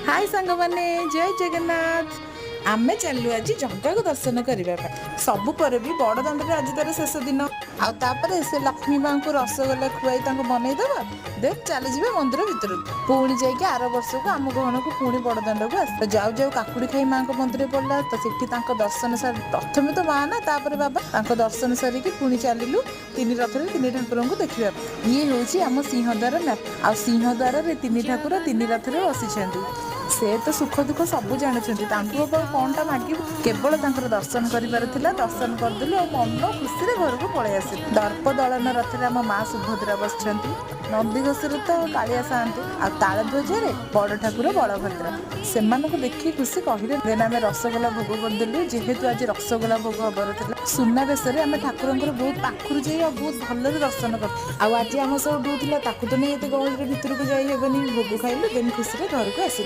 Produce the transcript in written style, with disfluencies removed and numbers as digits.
हाय सांग मैंने जय जगन्नाथ। आमे चलु आज जगह को दर्शन करने सबु पर भी बड़ दाण्ड आज तार शेष दिन आउे से लक्ष्मी माँ को रसगोल्ला खुआई बनईदे दे चली जाए मंदिर भितर पुणी जाइए आर वर्ष को आम गहन को पुणी बड़ दाण्ड को आस जाऊ जाऊ काकुड़ी खाई माँ को मंदिर पड़ा तो सेठी दर्शन सार प्रथम तो माँ ना तापर बाबा दर्शन सारिकी पुणी चलू तीन रथ तीन ठाकुर को देखा ये हूँ आम सिंहद्वार ना आ सिंहद्वार तीन ठाकुर तीन रथ बसी से तो सुख दुख सब जानते कौनटा मागे केवल दर्शन कर दर्शन करदेलु मन खुशी घर को पलि आस दर्प दलन रथ आम माँ सुभद्रा बस नंदीघोषर तो कालिया सातु आ तालध्वज बड़ ठाकुर बलभद्र से देखिए खुशी कहले देन आम रसगोल्ला भोग करदेलु जेहेतु आज रसगोल्ला भोग हबार सुना बेस आम ठाकुर बहुत पाखु जाइए बहुत भल दर्शन कर आज आम सब डूला ताकू तो नहीं गहली भितर को जाइए भोग खाइलु देन खुशी घर को आस।